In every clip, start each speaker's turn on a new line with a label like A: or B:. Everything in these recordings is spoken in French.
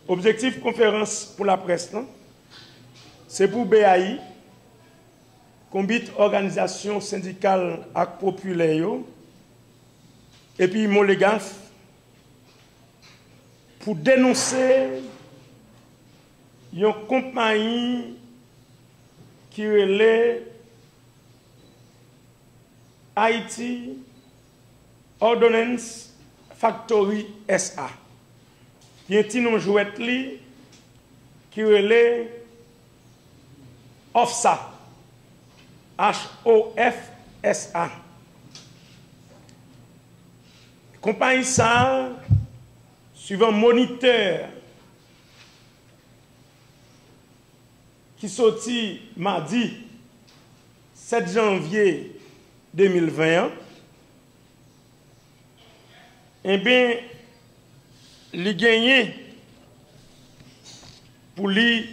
A: Objectif conférence pour la presse, c'est pour BAI, combit organisation syndicale et populaire, et puis Molegaf, pour dénoncer une compagnie qui relève Haïti Ordnance Factory SA. Il y a un petit nom jouet qui relève OFSA. HOFSA. Compagnie ça, suivant moniteur qui sorti mardi 7 janvier 2021, eh bien, il gagné pour lui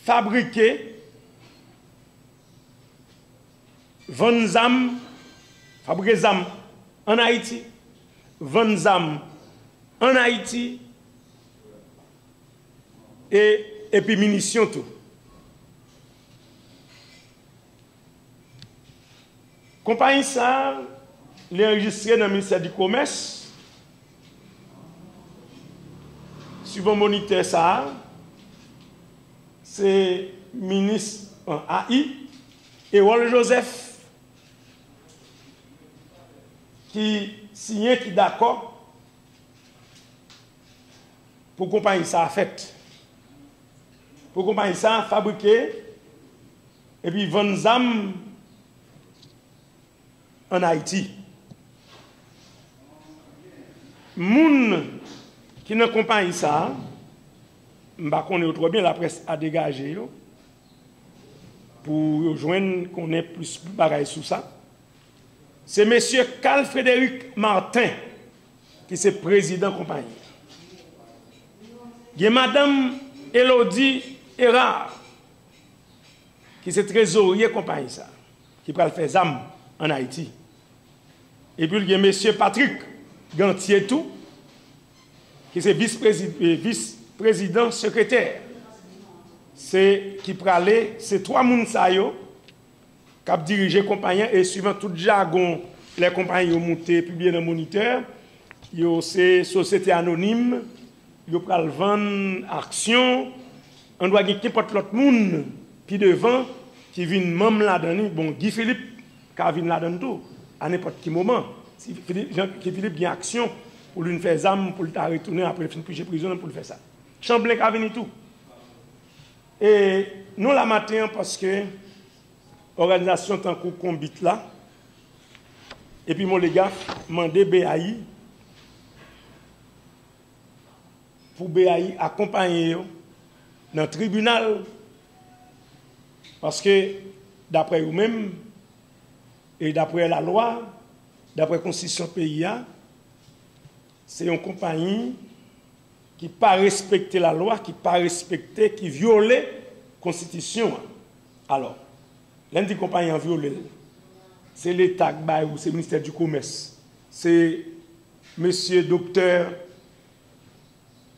A: fabriquer, vendre zam, fabriquer zam en Haïti, vendre zam en Haïti, et puis munitions tout. Compagnie ça, l'est enregistré dans le ministère du Commerce, suivant moniteur ça, c'est ministre AI, et Wall Joseph, qui signe, qui d'accord pour compagnie ça a fait. Pour compagnie ça fabriquer et puis vendre zam en Haïti. Moun qui dans compagnie ça, m'pa connaît trop bien, la presse a dégagé yo, pour joindre qu'on ait plus bagaille sur ça. C'est monsieur Carl Frédéric Martin qui est président de la compagnie. Il y a madame Elodie Erard qui est trésorier de la compagnie ça, qui va faire ZAM en Haïti. Et puis il y a monsieur Patrick Gantier tout qui est vice-président secrétaire. C'est qui pralé, c'est trois mounsayo qui ont dirigé la compagnie et suivant tout le jargon, les compagnies ont monté, publié dans le moniteur, c'est société anonyme, ils ont vendre action, on doit gagner n'importe l'autre monde, puis devant, qui vient même là-dedans, bon, Guy Philippe, qui vient là-dedans tout, à n'importe quel moment. Si Philippe gagne action pour lui faire zam, pour le retourner après fin de prison, pour le faire ça. Chamblin qui a venu tout. Et nous la matin parce que l'organisation tant qu'on combit là, et puis mon les gars, mandé BAI pour BAI accompagner dans le tribunal parce que d'après vous-même et d'après la loi, d'après la constitution pays, c'est une compagnie qui pas respecter la loi, qui pas respecter, qui viole la constitution. Alors, l'un des compagnies en violé, c'est l'État, c'est le ministère du Commerce, c'est monsieur docteur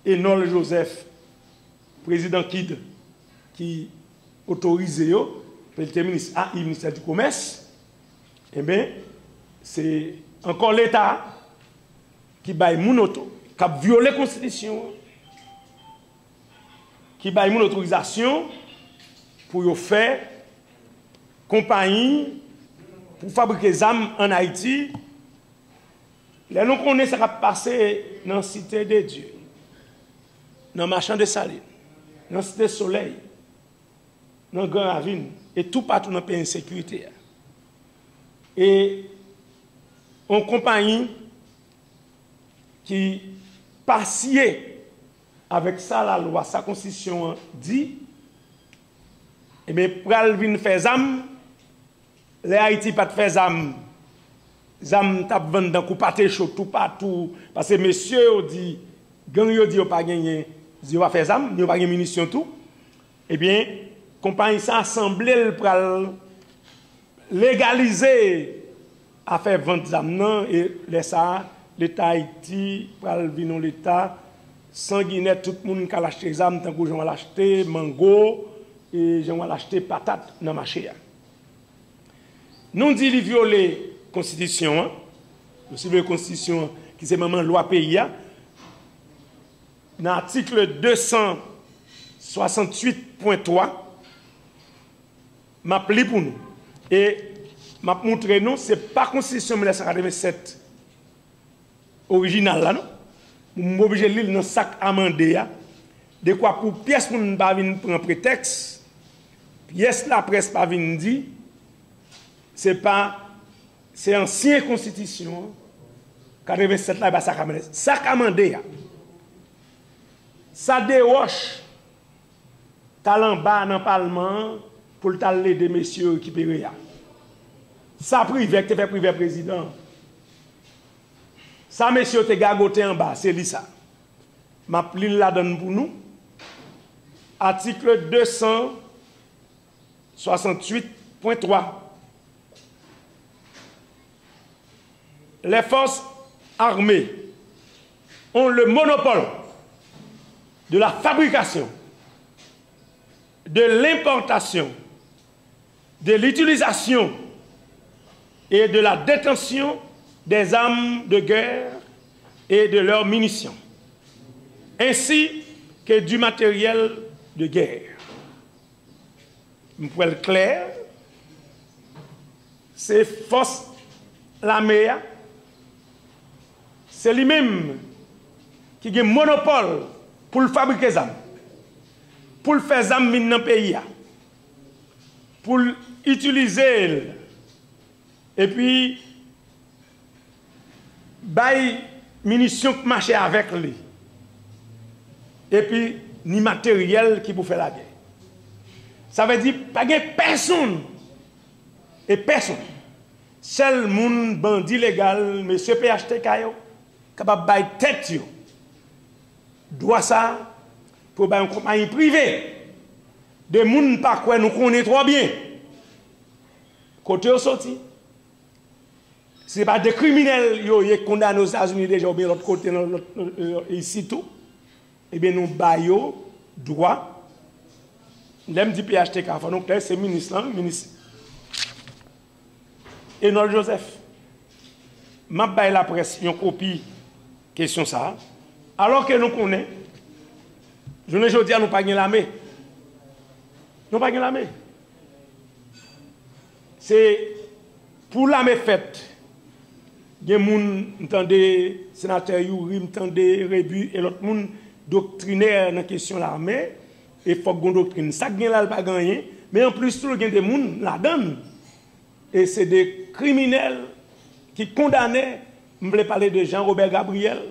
A: Enol Joseph, président KID, qui autorise le ministère du Commerce. Eh bien, c'est encore l'État qui baille mon auto, qui a violé la Constitution, qui baille mon autorisation pour faire compagnie pour fabriquer des armes en Haïti. Là, nous connaissons ça qui a passé dans la Cité des Dieux, dans le Marchand de Salines, dans la Cité Soleil, dans le Grand Ravine, et tout partout dans le pays d'insécurité. Et en compagnie qui passait avec ça la loi, sa constitution dit, et bien, pour aller faire zam, les Haïti pas de faire zam, zam tap vendre dans coupaté chaud tout partout, parce que monsieur dit, gang yo dit pas gagner, dit va faire zam, yo pas gagner munitions tout, et bien, compagnie ça assemblée pour légaliser à faire vendre zam non et les ça l'État Haïti pour venir l'État sanguinaire, tout le monde qui a acheté des armes, tant que j'en ai acheté mango et j'en ai acheté patate dans le marché. Nous disons qu'il violer la Constitution, nous suivons la Constitution qui c'est même loi pays. Dans l'article 268.3, m'a appelé pour nous. Et m'a montré nous, ce n'est pas la Constitution 1987 originale là, non? Je suis obligé de lire dans le sac amendé. De quoi pour pièce pour ne pas venir prendre prétexte, pièce la presse pas venir dire, c'est ancienne Constitution 87 là, sac amendé. Sac amendé, ça déroche talent bas dans le Parlement pour le taler des messieurs récupérer. Ça privé, tu fait privé président. Ça, messieurs, te gagoté en bas, c'est lui ça. Ma pli la donne pour nous. Article 268.3. Les forces armées ont le monopole de la fabrication, de l'importation, de l'utilisation et de la détention des armes de guerre et de leurs munitions, ainsi que du matériel de guerre. Pour être clair, c'est force l'armée, c'est lui-même qui a un monopole pour le fabriquer des armes, pour le faire des armes dans le pays, pour l'utiliser, et puis bail munitions qui marcher avec lui. Et puis, ni matériel qui pour faire la guerre. Ça veut dire, pas de personne. Et personne. Seul monde bandit légal, monsieur PHTK, capable de bailler tête, doit ça pour une compagnie privée. Des gens pas quoi nous connaissons trop bien. Côté au sorti. Ce n'est pas des criminels qui sont condamnés aux États-Unis déjà, ou bien l'autre côté, ici tout. Eh bien, nous baillons droit. L'aime dit PHTK, c'est le ministre, ministre. Et notre Joseph, je vais la presse, une copie, question ça. Alors que nous connaissons, je ne dis pas nous pas l'armée. Nous pas l'armée. C'est pour l'armée faite. Il y a des gens, des sénateurs Youri, des Rébu et l'autre monde doctrinaire dans la question de l'armée. Et il faut que doctrine. Ça gagne là, pas gagné. Mais en plus, il y a des gens qui la donnent. Et c'est des criminels qui condamnaient, je voulais parler de Jean-Robert Gabriel,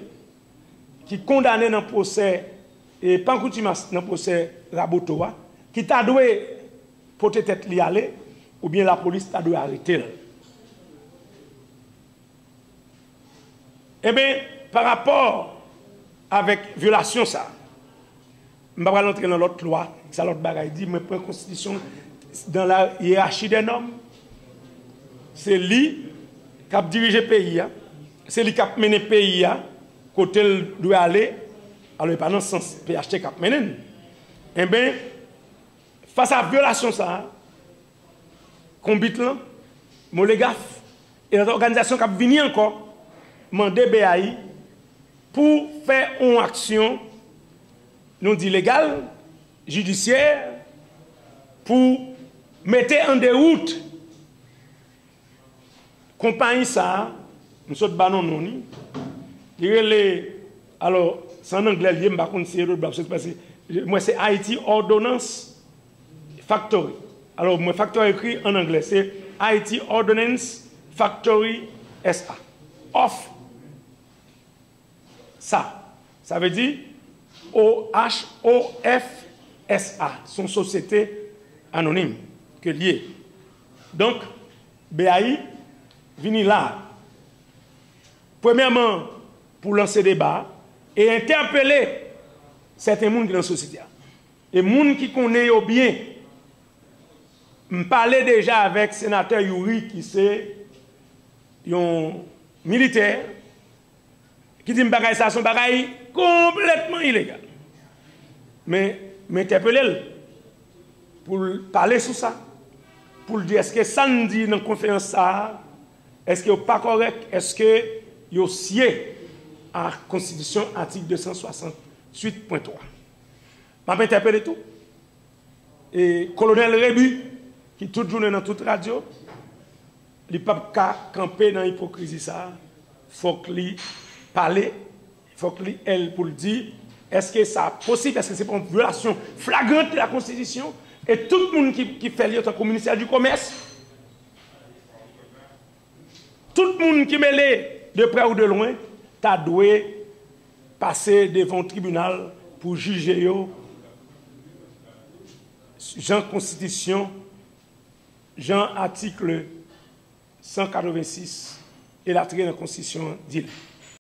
A: qui condamnaient dans le procès, et pas dans le procès Rabotoa, qui t'a dû porter tête li aller, ou bien la police t'a dû arrêter. Eh bien, par rapport avec violation, ça, je ne vais pas entrer dans l'autre loi, ça l'autre bagaille dit, mais pour la Constitution, dans la hiérarchie des normes, c'est lui qui a dirigé le pays, c'est lui qui a mené le pays, côté il doit aller, alors pas dans le sens PHT qui a mené. Eh bien, face à la violation, ça, combitant, Molégaf, et l'organisation qui a venu encore, mandé BAI pour faire une action, nous dit légale, judiciaire, pour mettre en déroute compagnie ça, nous sommes banon non alors c'est en anglais je ne sais pas si moi c'est Haiti Ordonnance Factory. Alors moi factory écrit en anglais c'est Haiti Ordonnance Factory SA. Off. Ça veut dire OHOFSA, son société anonyme que lié. Donc, BAI vient là. Premièrement, pour lancer débat et interpeller certains gens qui sont dans la société. Et les gens qui connaissent bien, je parlais déjà avec le sénateur Youri qui c'est un militaire qui dit que ça son bagaille complètement illégal. Mais m'interpeller pour parler sur ça, pour dire est-ce que ça nous dit dans la conférence ça, est-ce que pas correct, est-ce que vous siez à la Constitution article 268.3. Je vais interpeller tout. Et colonel Rébu, qui toute journée dans toute radio, il ne peut pas camper dans l'hypocrisie ça. Il faut qu'il parle, il faut qu'il pour le dire, est-ce que ça possible, est-ce que c'est pas une violation flagrante de la Constitution? Et tout le monde qui fait lieu au ministère du Commerce, tout le monde qui mêle de près ou de loin, tu dois passer devant le tribunal pour juger Jean Constitution, Jean article 186 et la Constitution dit.